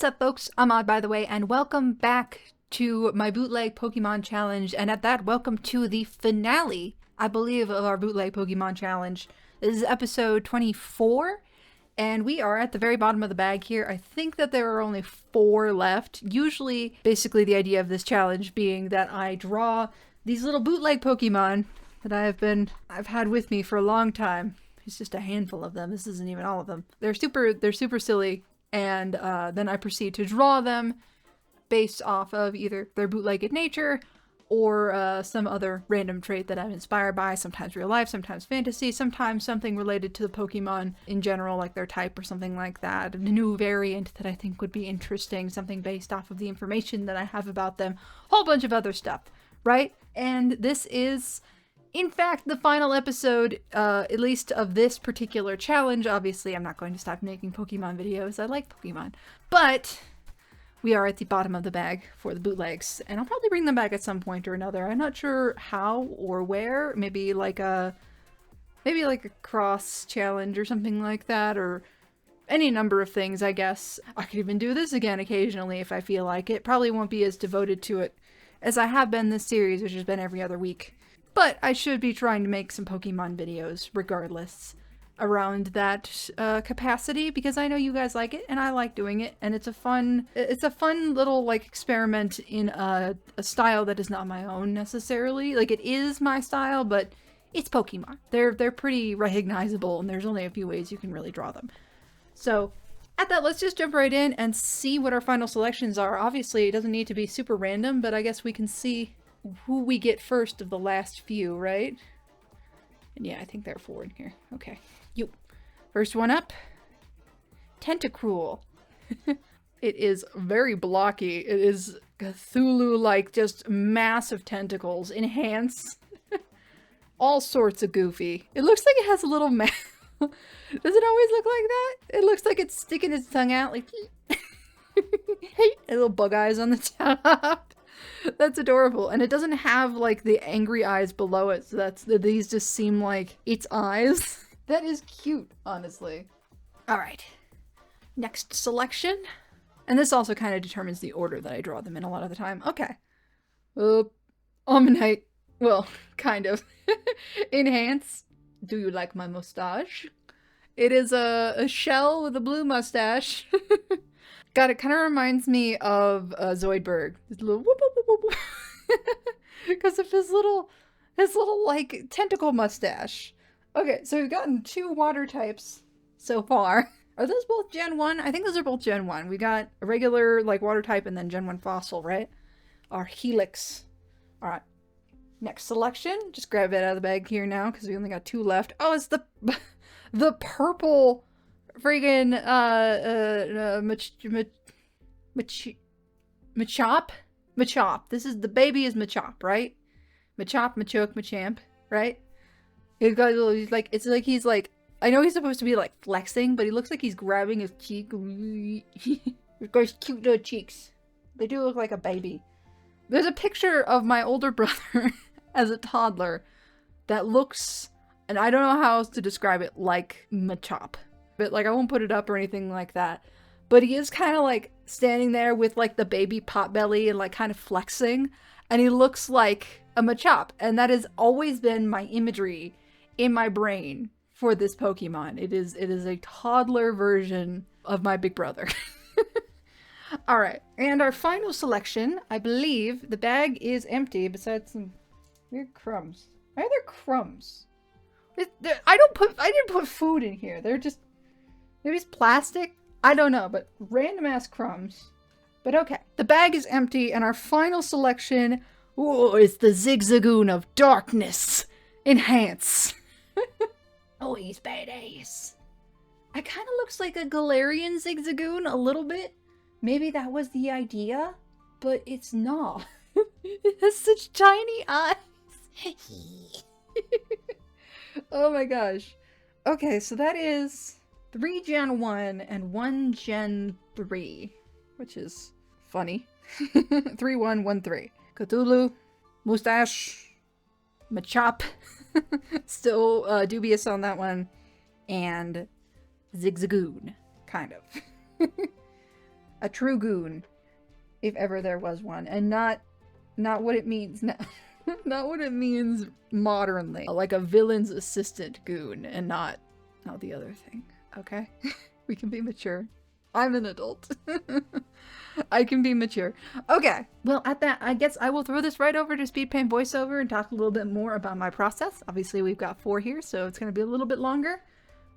What's up, folks? I'm Odd, by the way, and welcome back to my Bootleg Pokemon Challenge, and at that, welcome to the finale, I believe, of our Bootleg Pokemon Challenge. This is episode 24, and we are at the very bottom of the bag here. I think that there are only 4 left. Usually, basically the idea of this challenge being that I draw these little bootleg Pokemon that I've had with me for a long time. It's just a handful of them. This isn't even all of them. They're super silly. And then I proceed to draw them based off of either their bootlegged nature or some other random trait that I'm inspired by, sometimes real life, sometimes fantasy, sometimes something related to the Pokemon in general, like their type or something like that. A new variant that I think would be interesting, something based off of the information that I have about them, a whole bunch of other stuff, right? And this is, in fact, the final episode, at least of this particular challenge. Obviously, I'm not going to stop making Pokemon videos. I like Pokemon. But we are at the bottom of the bag for the bootlegs, and I'll probably bring them back at some point or another. I'm not sure how or where. Maybe like a cross challenge or something like that, or any number of things, I guess. I could even do this again occasionally if I feel like it. Probably won't be as devoted to it as I have been this series, which has been every other week. But I should be trying to make some Pokemon videos, regardless, around that capacity, because I know you guys like it, and I like doing it, and it's a fun little, like, experiment in a style that is not my own, necessarily. Like, it is my style, but it's Pokemon. They're pretty recognizable, and there's only a few ways you can really draw them. So, at that, let's just jump right in and see what our final selections are. Obviously, it doesn't need to be super random, but I guess we can see who we get first of the last few, right? And yeah, I think there are 4 in here. Okay. You. First one up. Tentacruel. It is very blocky. It is Cthulhu-like, just massive tentacles. Enhance. All sorts of goofy. It looks like it has a little mouth. Does it always look like that? It looks like it's sticking its tongue out like and little bug eyes on the top. That's adorable. And it doesn't have, like, the angry eyes below it, so these just seem like its eyes. That is cute, honestly. Alright. Next selection. And this also kind of determines the order that I draw them in a lot of the time. Okay. Omanyte. Well, kind of. Enhance. Do you like my mustache? It is a shell with a blue mustache. God, it kind of reminds me of Zoidberg. This little whoop whoop whoop whoop. Because of his little like tentacle mustache. Okay, so we've gotten 2 water types so far. Are those both Gen 1? I think those are both Gen 1. We got a regular like water type and then Gen 1 fossil, right? Our Helix. Alright. Next selection. Just grab it out of the bag here now because we only got 2 left. Oh, it's the purple friggin' Machop? Machop. This is, the baby is Machop, right? Machop, Machoke, Machamp, right? He's got a little, he's like, I know he's supposed to be like flexing, but he looks like he's grabbing his cheek. He's got his cute little cheeks. They do look like a baby. There's a picture of my older brother as a toddler that looks, and I don't know how else to describe it, like Machop. But like, I won't put it up or anything like that. But he is kind of like standing there with like the baby pot belly and like kind of flexing. And he looks like a Machop. And that has always been my imagery in my brain for this Pokemon. It is a toddler version of my big brother. Alright, and our final selection, I believe the bag is empty besides some weird crumbs. Why are there crumbs? I didn't put food in here. They're just, maybe it's plastic? I don't know, but random ass crumbs. But okay. The bag is empty, and our final selection, ooh, is the Zigzagoon of Darkness. Enhance. Oh, he's badass. It kind of looks like a Galarian Zigzagoon a little bit. Maybe that was the idea, but it's not. It has such tiny eyes. Oh my gosh. Okay, so that is 3 Gen 1 and 1 Gen 3, which is funny. 3, 1, 1, 3. Cthulhu, Mustache, Machop, still dubious on that one, and Zigzagoon, kind of. A true goon, if ever there was one, and not what it means now. Not what it means modernly. Like a villain's assistant goon, and not the other thing. Okay? We can be mature. I'm an adult. I can be mature. Okay. Well, at that, I guess I will throw this right over to Speedpaint voiceover and talk a little bit more about my process. Obviously, we've got 4 here, so it's going to be a little bit longer.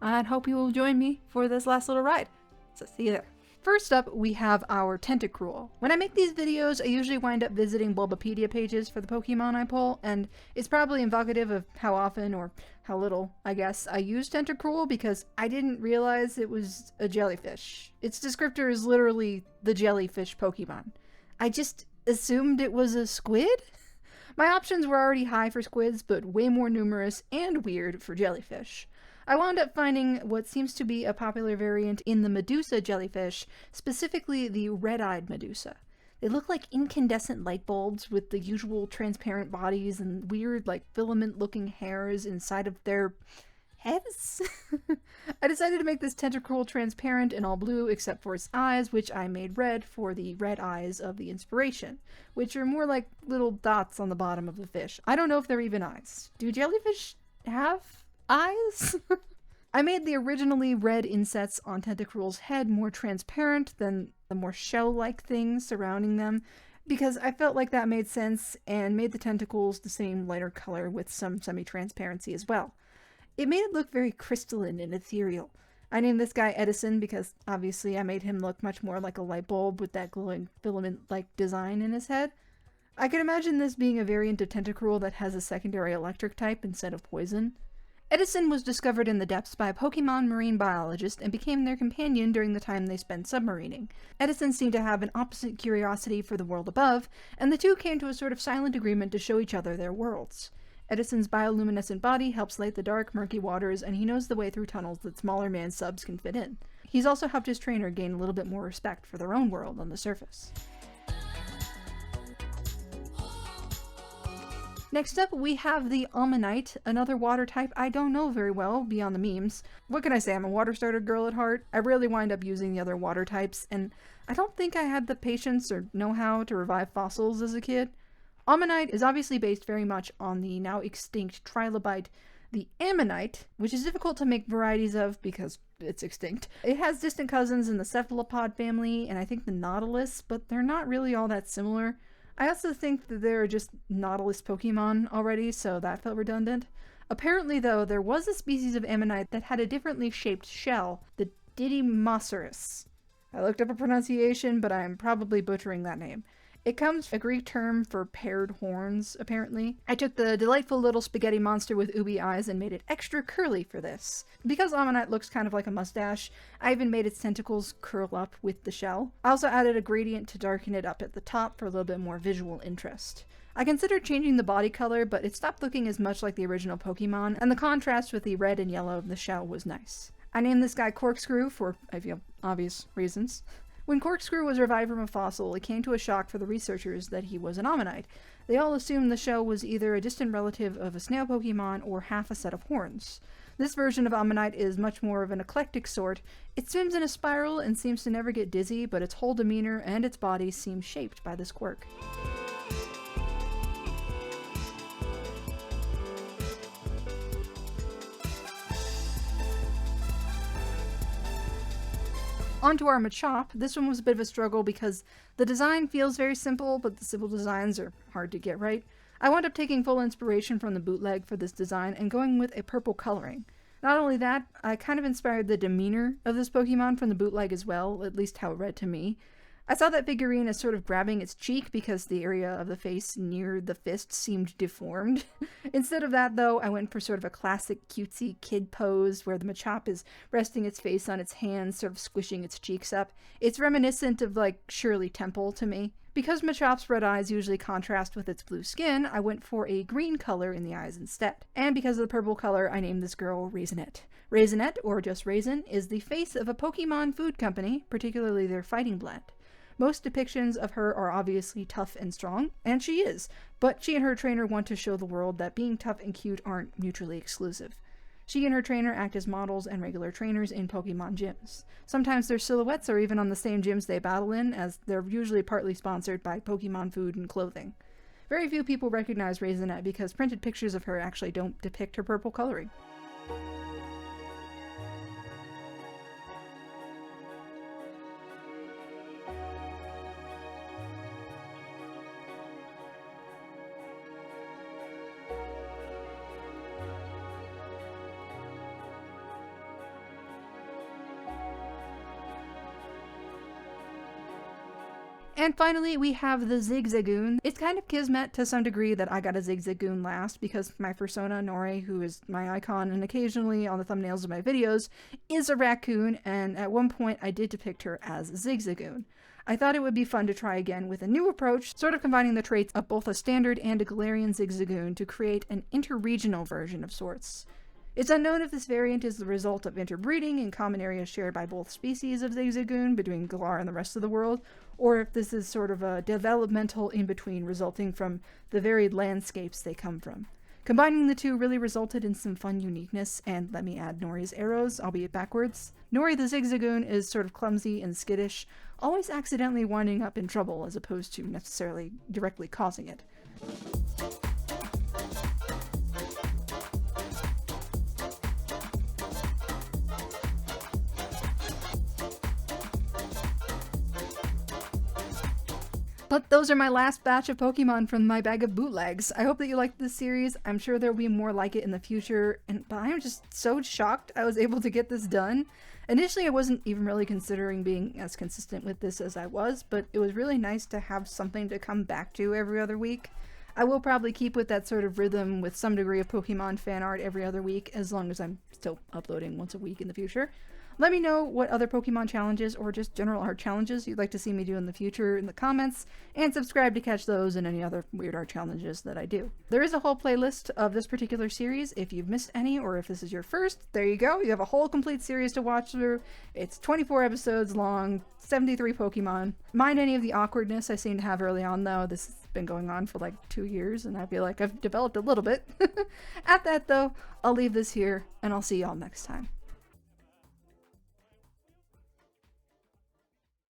I hope you will join me for this last little ride. So see you there. First up, we have our Tentacruel. When I make these videos, I usually wind up visiting Bulbapedia pages for the Pokemon I pull, and it's probably evocative of how often, or how little, I guess, I use Tentacruel because I didn't realize it was a jellyfish. Its descriptor is literally the jellyfish Pokemon. I just assumed it was a squid? My options were already high for squids, but way more numerous and weird for jellyfish. I wound up finding what seems to be a popular variant in the Medusa jellyfish, specifically the red-eyed Medusa. They look like incandescent light bulbs with the usual transparent bodies and weird, like, filament-looking hairs inside of their heads? I decided to make this Tentacruel transparent and all blue except for its eyes, which I made red for the red eyes of the inspiration, which are more like little dots on the bottom of the fish. I don't know if they're even eyes. Do jellyfish have eyes? I made the originally red insets on Tentacruel's head more transparent than the more shell-like things surrounding them, because I felt like that made sense, and made the tentacles the same lighter color with some semi-transparency as well. It made it look very crystalline and ethereal. I named this guy Edison because obviously I made him look much more like a light bulb with that glowing filament-like design in his head. I could imagine this being a variant of Tentacruel that has a secondary electric type instead of poison. Edison was discovered in the depths by a Pokemon marine biologist and became their companion during the time they spent submarining. Edison seemed to have an opposite curiosity for the world above, and the two came to a sort of silent agreement to show each other their worlds. Edison's bioluminescent body helps light the dark, murky waters, and he knows the way through tunnels that smaller man subs can fit in. He's also helped his trainer gain a little bit more respect for their own world on the surface. Next up, we have the Omanyte, another water type I don't know very well beyond the memes. What can I say, I'm a water starter girl at heart. I rarely wind up using the other water types, and I don't think I had the patience or know-how to revive fossils as a kid. Omanyte is obviously based very much on the now extinct trilobite, the Ammonite, which is difficult to make varieties of because it's extinct. It has distant cousins in the cephalopod family, and I think the Nautilus, but they're not really all that similar. I also think that there are just Nautilus Pokemon already, so that felt redundant. Apparently, though, there was a species of Ammonite that had a differently shaped shell, the Didymosaurus. I looked up a pronunciation, but I'm probably butchering that name. It comes from a Greek term for paired horns, apparently. I took the delightful little spaghetti monster with ooby eyes and made it extra curly for this. Because Omanyte looks kind of like a mustache, I even made its tentacles curl up with the shell. I also added a gradient to darken it up at the top for a little bit more visual interest. I considered changing the body color, but it stopped looking as much like the original Pokemon, and the contrast with the red and yellow of the shell was nice. I named this guy Corkscrew for, I feel, obvious reasons. When Corkscrew was revived from a fossil, it came to a shock for the researchers that he was an Omanyte. They all assumed the shell was either a distant relative of a snail Pokemon or half a set of horns. This version of Omanyte is much more of an eclectic sort. It swims in a spiral and seems to never get dizzy, but its whole demeanor and its body seem shaped by this quirk. Onto our Machop. This one was a bit of a struggle because the design feels very simple, but the simple designs are hard to get right. I wound up taking full inspiration from the bootleg for this design and going with a purple coloring. Not only that, I kind of inspired the demeanor of this Pokemon from the bootleg as well, at least how it read to me. I saw that figurine as sort of grabbing its cheek because the area of the face near the fist seemed deformed. Instead of that, though, I went for sort of a classic cutesy kid pose where the Machop is resting its face on its hands, sort of squishing its cheeks up. It's reminiscent of, like, Shirley Temple to me. Because Machop's red eyes usually contrast with its blue skin, I went for a green color in the eyes instead. And because of the purple color, I named this girl Raisinette. Raisinette, or just Raisin, is the face of a Pokemon food company, particularly their fighting blend. Most depictions of her are obviously tough and strong, and she is, but she and her trainer want to show the world that being tough and cute aren't mutually exclusive. She and her trainer act as models and regular trainers in Pokemon gyms. Sometimes their silhouettes are even on the same gyms they battle in, as they're usually partly sponsored by Pokemon food and clothing. Very few people recognize Friesenhan because printed pictures of her actually don't depict her purple coloring. And finally, we have the Zigzagoon. It's kind of kismet to some degree that I got a Zigzagoon last because my persona, Nori, who is my icon and occasionally on the thumbnails of my videos, is a raccoon, and at one point I did depict her as Zigzagoon. I thought it would be fun to try again with a new approach, sort of combining the traits of both a standard and a Galarian Zigzagoon to create an interregional version of sorts. It's unknown if this variant is the result of interbreeding in common areas shared by both species of Zigzagoon between Galar and the rest of the world, or if this is sort of a developmental in-between resulting from the varied landscapes they come from. Combining the two really resulted in some fun uniqueness, and let me add Nori's arrows, albeit backwards. Nori the Zigzagoon is sort of clumsy and skittish, always accidentally winding up in trouble as opposed to necessarily directly causing it. But those are my last batch of Pokemon from my bag of bootlegs. I hope that you liked this series. I'm sure there'll be more like it in the future, but I'm just so shocked I was able to get this done. Initially, I wasn't even really considering being as consistent with this as I was, but it was really nice to have something to come back to every other week. I will probably keep with that sort of rhythm with some degree of Pokemon fan art every other week, as long as I'm still uploading once a week in the future. Let me know what other Pokemon challenges or just general art challenges you'd like to see me do in the future in the comments, and subscribe to catch those and any other weird art challenges that I do. There is a whole playlist of this particular series. If you've missed any, or if this is your first, there you go. You have a whole complete series to watch through. It's 24 episodes long, 73 Pokemon. Mind any of the awkwardness I seem to have early on, though. This has been going on for like 2 years, and I feel like I've developed a little bit. At that, though, I'll leave this here, and I'll see y'all next time.